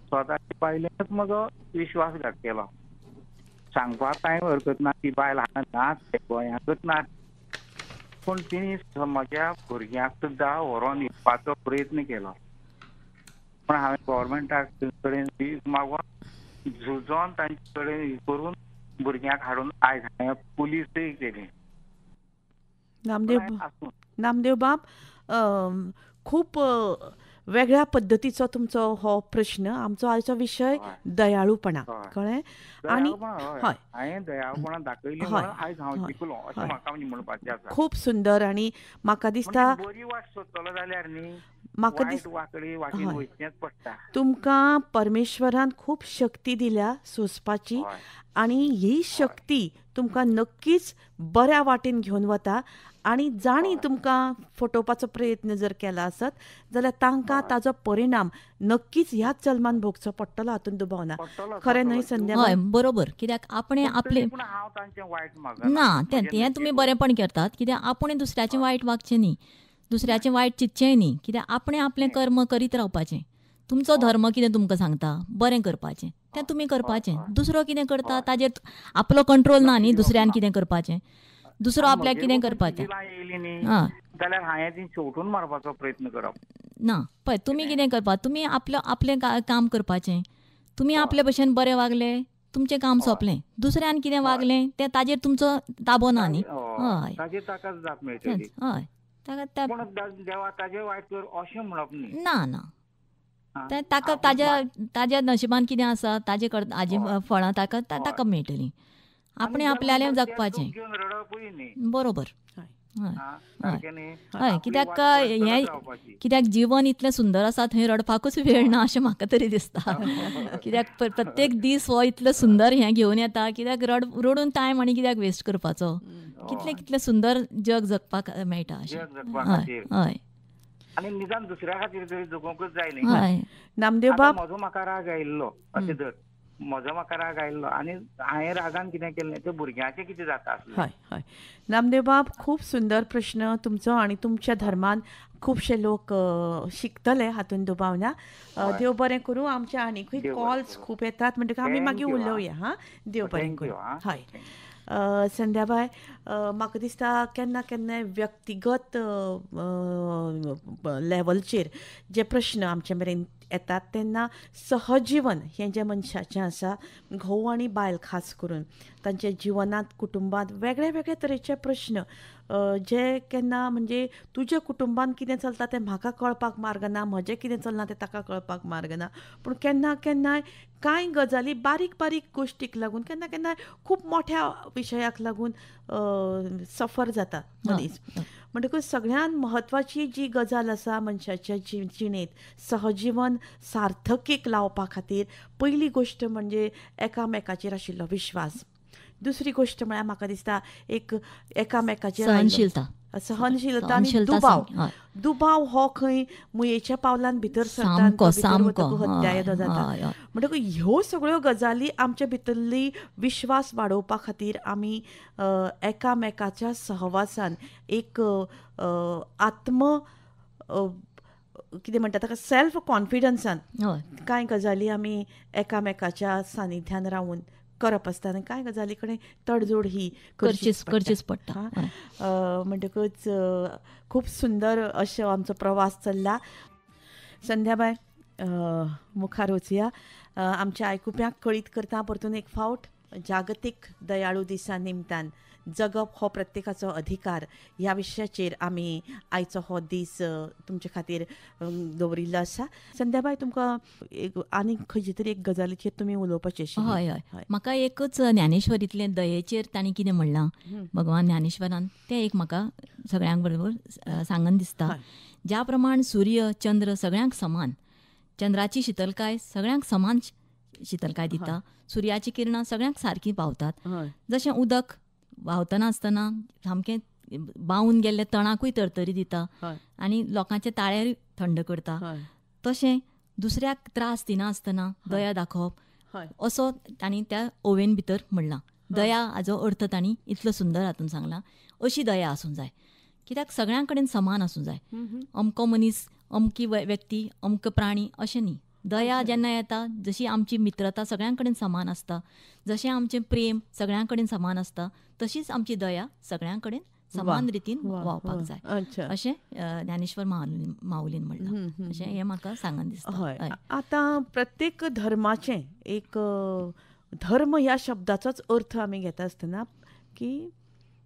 स्वताच्या बायलेनच म्हजो विश्वासघात केलो. सांगपाक कांय हरकत ना, ती बायल हांगा नाच, गोंयाकूच नाच, पूण तिणी म्हज्या भुरग्यांक सुद्दां व्हरोन येवपाचो प्रयत्न केलो. पण हांवें गव्हर्मेंटाक कडेन भीक मागून झुजोन तांचे कडेन करून भुरग्यांक हाडून आयज हांवें पुलीसय केली. नामदेव बाब, खूब वेगळ्या पद्दतीचो तुमचो हो प्रश्न. आमचो आयचो विशय दयाळूपणा, कळ्ळें? आनी हय, हांवें दयाळूपणा दाखयली म्हणून आयज हांव शिकलो अशें म्हाका म्हणपाचें आसा. खूब सुंदर. आनी म्हाका दिसता बरी वाट सोदतलो जाल्यार न्ही म्हाका वायट दिस वाकडी वाटेन हय. वयचेंच पडटा. तुमकां परमेश्वरान खूब शक्ती दिल्या सोंसपाची हय. आनी ही शक्ती तुमकां नक्कीच बऱ्या वाटेन घेवन वता आनी जाणी तुमकां फटोवपाचो प्रयत्न जर केला आसत जाल्यार तांकां ताजो परिणाम नक्कीच ह्याच जल्मान भोगचो पडटलो हातून दुबाव ना. पडटलो, खरें न्हय पडटलो. संध्या हय बरोबर, कित्याक आपणें आपले पूण हांव तांचें वायट मागना. ना तें म्हजे तें तुमी बरेंपण करतात, कित्याक आपणें दुसऱ्याचें वायट वागचें न्ही, दुसऱ्याचें वायट चिंतचेंय न्ही, कित्याक आपणें आपलें कर्म करीत रावपाचें. तुमचो धर्म कितें तुमकां सांगता बरें करपाचें तें तुमी करपाचें. दुसरो कितें करता ताजेर आपलो कंट्रोल ना न्ही, दुसऱ्यान कितें करपाचें, दुसरो आपल्याक कितें करपाचें. येयली न्ही हय जाल्यार हांवें ती शेवटून मारपाचो प्रयत्न करप. ना पळय तुमी कितें करपा, तुमी आपलें काम करपाचें. तुमी आपले भशेन बरें वागले तुमचें काम सोंपलें. दुसऱ्यान कितें वागलें तें ताजेर तुमचो ताबो ना न्ही. हय ताजेर ताकाच जाप मेळटली. हय ताका पूण देवा ताजें वायट कर अशें म्हणप न्ही. ना ना ताका ताज्या नशिबान कितें आसा ताजे हाजी फळां ताका मेळटलीं. आपणें आपल्यालें जगपाचें. घेवन रडपूय न्ही. बरोबर. हय. हय सारकें न्ही. हय कित्याक आपली वाट हें रावपाची. कित्याक जीवन इतलें सुंदर आसा थंय रडपाकूच वेळ ना अशें म्हाका तरी दिसता. कित्याक प्रत्येक दीस हो इतलो सुंदर हें घेवन येता, कित्याक रडून टायम आनी कित्याक वेस्ट करपाचो. कितलें सुंदर जग जगपाक मेळटा अशें. जग जगपा हय खातीर. हय आनी निदान दुसऱ्या खातीर तरी जगोवंकूच जाय न्ही. हय नामदेव आतां बाब म्हजो म्हाका राग आयिल्लो अशें धर, म्हजो म्हाका राग आयिल्लो आनी हांवें रागान कितें केलें तें भुरग्याचें कितें जाता आसलें. हय हय नामदेव बाब खूब सुंदर प्रश्न तुमचो आनी तुमच्या धर्मान खुबशे लोक शिकतले हातून दुबाव ना. देव बरें करूं. आमचे आनीकूय देव बरें कॉल्स करूं. खूब येतात म्हणटकीर आमी मागीर Thank you, उलोवया. हा देव बरें Thank you, करूं. हा. हय संध्याबाय म्हाका दिसता केन्ना केन्नाय व्यक्तिगत लेवलचेर जे प्रश्न आमचे मेरेन येतात तेन्ना सहजीवन हें जें मनशाचें आसा, घोव आनी बायल खास करून तांच्या जिवनांत कुटुंबांत वेगळे वेगळे तरेचे प्रश्न जे केन्ना म्हणजे तुज्या कुटुंबान कितें चलता तें म्हाका कळपाक मार्ग ना, म्हजें कितें चलना तें ताका कळपाक मार्ग ना. पूण केन्ना केन्नाय कांय गजाली बारीक बारीक गोश्टीक लागून केन्ना केन्नाय खूब मोठ्या विशयाक लागून सफर जाता मनीस. म्हणटकूच सगळ्यान म्हत्वाची जी गजाल आसा मनशाच्या जिणेंत सहजीवन सार्थकेक लावपा खातीर पयली गोश्ट म्हणजे एकामेकाचेर आशिल्लो विश्वास. दुसरी गोश्ट म्हळ्यार म्हाका दिसता एक एकामेकाचेर सहनशीलता सहनशीलता आनी दुबाव. दुबाव हो खंय मुयेच्या पावलान भितर सामको हत्या येदो जाता. म्हणटकूच ह्यो सगळ्यो गजाली आमच्या भितरली विश्वास वाडोवपा खातीर आमी एकामेकाच्या सहवासान एक आत्म कितें म्हणटा ताका सेल्फ कॉन्फिडन्सान कांय गजाली आमी एकामेकाच्या सानिध्यान रावून करप आसता आनी कांय गजाली कडेन तडजोड ही करचीच पडटा. म्हणटकूच खूब सुंदर अशो आमचो प्रवास चल्ला. संध्याबाय मुखार वचुया. आमच्या आयकुप्यांक कळीत करता परतून एक फावट जागतीक दयाळू दिसा निमतान जगप हो प्रत्येकाचो अधिकार ह्या विशयाचेर आमी आयचो हो दीस तुमचे खातीर दवरिल्लो आसा. संध्याबाय तुमकां आनी खंयची तरी एक गजालीचेर तुमी उलोवपाचें आशिल्लें. हय हय म्हाका एकच ज्ञानेश्वरींतलें दयेचेर तांणी कितें म्हणलां भगवान ज्ञानेश्वरान तें एक म्हाका सगळ्यांक बरोबर सांगन दिसता. ज्या प्रमाण सूर्य चंद्र सगळ्यांक समान, चंद्राची शितलकाय सगळ्यांक समान शितलकाय दिता, सुर्याची किरणां सगळ्यांक सारकीं पावतात. जशें उदक व्हांवतना आसतना सामकें बावून गेल्ले तणाकूय तरतरी दिता आनी लोकांचे ताळेर थंड करता, तशें दुसऱ्याक त्रास दिना आसतना दया दाखोवप असो तांणी त्या ओवेन भितर म्हणलां. दया हाजो अर्थ तांणी इतलो सुंदर हातून सांगला. अशी दया आसूंक जाय, कित्याक सगळ्यां कडेन समान आसूंक जाय. अमको मनीस, अमकी व्यक्ती, अमको प्राणी अशें न्ही. दया जेन्ना येता, जशी आमची मित्रता सगळ्यां कडेन समान आसता, जशें आमचें प्रेम सगळ्यां कडेन समान आसता, तशीच आमची दया सगळ्यां कडेन समान रितीन वावपाक जाय अशें ज्ञानेश्वर माऊलीन म्हणलां. अशें हें म्हाका सांगन दिसता. आतां प्रत्येक धर्माचें एक धर्म ह्या शब्दाचोच अर्थ आमी घेता आसतना की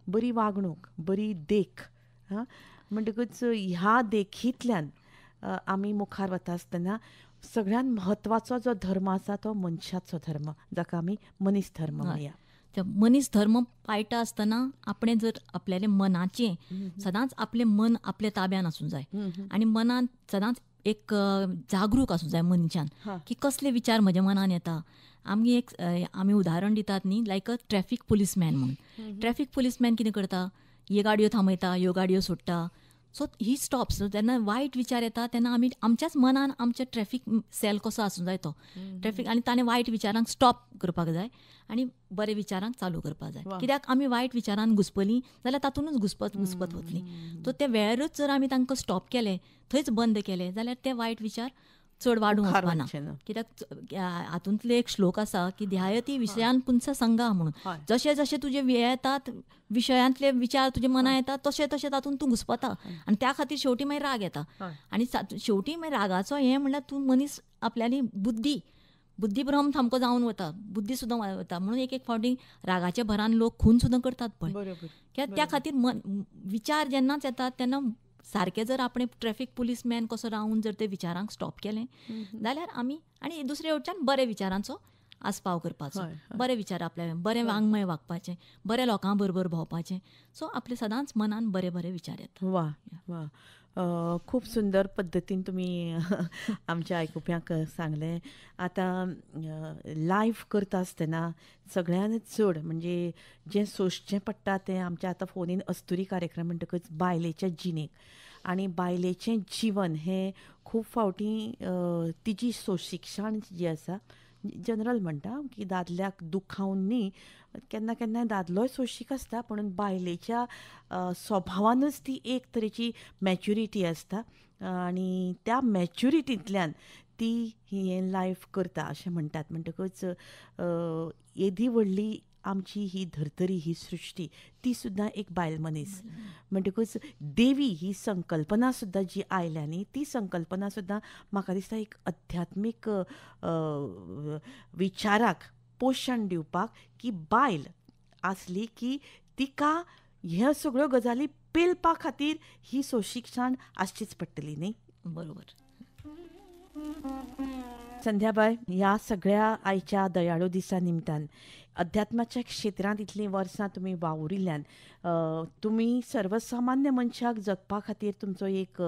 बरी वागणूक, बरी देख. म्हणटकूच ह्या देखींतल्यान आमी मुखार वता आसतना सगळ्यान म्हत्वाचो जो धर्म आसा तो मनशाचो धर्म, जाका आमी मनीस धर्म म्हणया. मनीस धर्म पाळटा आसतना आपणें जर आपल्याले मनाचें सदांच आपलें मन आपल्या ताब्यान आसूंक जाय आनी मनान सदांच एक जागरूक आसूंक जाय मनशान की कसले विचार म्हज्या मनान येता. आमी उदाहरण दितात न्ही, लायक अ ट्रॅफीक पुलीसमॅन म्हणून. ट्रॅफीक पुलीसमॅन कितें करता, ह्यो गाडयो थांबयता, ह्यो गाडयो सोडटा. सो ही स्टॉप्स जेन्ना वायट विचार येता तेन्ना आमी आमच्याच मनान आमचे ट्रॅफीक सेल कसो आसूंक जाय तो ट्रॅफीक, आनी ताणें वायट विचारांक स्टॉप करपाक जाय आनी बरे विचारांक चालू करपाक जाय. कित्याक आमी वायट विचारान घुसपलीं जाल्यार तातूंतच घुसपत वतलीं. तो त्या वेळारूच जर आमी तांकां स्टॉप केलें, थंयच बंद केलें जाल्यार ते वायट विचार चड वाडूंक वचपाना. कित्याक हातूंतले एक श्लोक आसा की ध्यायती विशयान पुंस संगा म्हणून. जशे जशे तुजे येतात विशयांतले विचार तुजे मनां येतात तशें तशें तातूंत तूं घुसपता आनी त्या खातीर शेवटी मागीर राग येता. आनी शेवटी मागीर रागाचो हें म्हणल्यार तूं मनीस आपल्याली बुद्धीभ्रम सामको जावन वता, बुद्धी सुद्दां वता. म्हणून एक फावटी रागाच्या भरान लोक खून सुद्दां करतात पळय. कित्याक त्या खातीर विचार जेन्नाच येतात तेन्ना सारकें जर आपणें ट्रॅफीक पुलीसमॅन कसो रावन जर ते विचारांक स्टॉप केलें जाल्यार आमी आनी दुसरे वटच्यान बरे विचारांचो आस्पाव करपाचो, बरे विचार आपल्या बरें वाङ्मय वागपाचें, बऱ्या लोकां बरोबर भोंवपाचें. सो आपले सदांच मनान बरे बरे विचार येतात. वा वा, खूब सुंदर पद्दतीन तुमी आमच्या आयकुप्यांक सांगलें. आतां लायव्ह करता आसतना सगळ्यांत चड म्हणजे जें सोंसचें पडटा तें आमच्या आतां फोनीन अस्तुरी कार्यक्रम म्हणटकच बायलेच्या जिणेक. आनी बायलेचें जिवन हें खूब फावटी तिची सोशिक्षण जी आसा, जनरल म्हणटा की दादल्याक दुखावन न्ही, केन्ना केन्नाय दादलोय सोंशीक आसता पूण बायलेच्या स्वभावानूच ती एक तरेची मॅच्युरिटी आसता आनी त्या मॅच्युरिटींतल्यान ती हें लायफ करता अशें म्हणटात. म्हणटकच येदी व्हडली आमची ही धर्तरी, ही सृश्टी, ती सुद्दां एक बायल मनीस. म्हणटकच देवी ही संकल्पना सुद्दां जी आयल्या न्ही, ती संकल्पना सुद्दां म्हाका दिसता एक अध्यात्मीक विचाराक पोशण दिवपाक, की बायल आसली की तिका ह्यो सगळ्यो गजाली पेलपा खातीर ही सोशिक्षण आसचीच पडटली न्ही. बरोबर. संध्याबाय, ह्या सगळ्या आयच्या दयाळू दिसा निमतान अध्यात्माच्या क्षेत्रांत इतलीं वर्सां तुमी वावुरिल्ल्यान तुमी सर्वसामान्य मनशाक जगपा खातीर तुमचो एक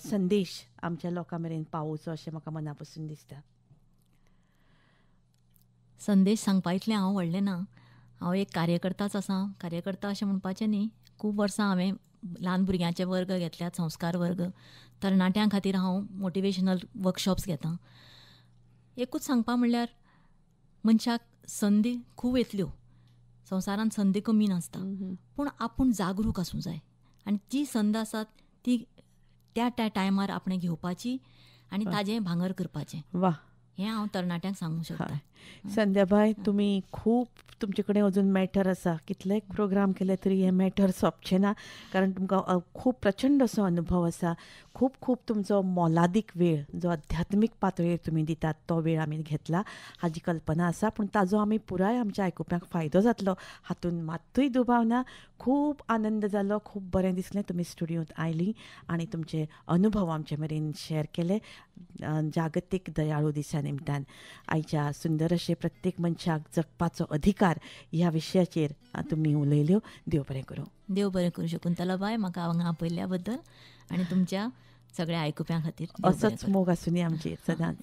संदेश आमच्या लोकां मेरेन पावोवचो अशें म्हाका मना पासून दिसता. संदेश सांगपा इतलें हांव व्हडलें ना. हांव एक कार्यकर्ताच आसा. कार्यकर्ता अशें म्हणपाचें न्ही. खूब वर्सां हांवें ल्हान भुरग्यांचे वर्ग घेतल्यात, संस्कार वर्ग. तरणाट्यां खातीर हांव मोटिवेशनल वर्कशॉप्स घेतां. एकूच सांगपा म्हणल्यार मनशाक संदी खूब येतल्यो, संवसारांत संदी कमी नासता, पूण आपूण जागरूक आसूंक जाय आनी जी संद आसा ती त्या टायमार आपणें घेवपाची आनी ताजें भांगर करपाचें. वा, हें हांव तरणाट्यांक सांगूंक शकता. संध्याबाय, तुमी खूब तुमचे कडेन अजून मॅटर आसा. कितलेय प्रोग्राम केले तरी हे मॅटर सोंपचें ना, कारण तुमकां खूब प्रचंड असो अनुभव आसा. खूब खूब तुमचो मोलादीक वेळ जो अध्यात्मीक पातळेर तुमी दितात तो वेळ आमी घेतला हाजी कल्पना आसा. पूण ताजो आमी पुराय आमच्या आयकुप्यांक फायदो जातलो हातून मात्तूय दुबाव ना. खूब आनंद जालो, खूब बरें दिसलें तुमी स्टुडियोंत आयलीं आनी तुमचे अनुभव आमचे मेरेन शेअर केले जागतीक दयाळू दिसा निमतान. आयच्या सुंदर अशे प्रत्येक मनशाक जगपाचो अधिकार ह्या विशयाचेर तुमी उलयल्यो. देव बरें करूं. देव बरें करूं. शकुंतलाबाय, म्हाका हांगा आपयल्ल्या बद्दल आनी तुमच्या सगळ्या आयकुप्यां खातीर असोच मोग आसूं दी आमचेर सदांच.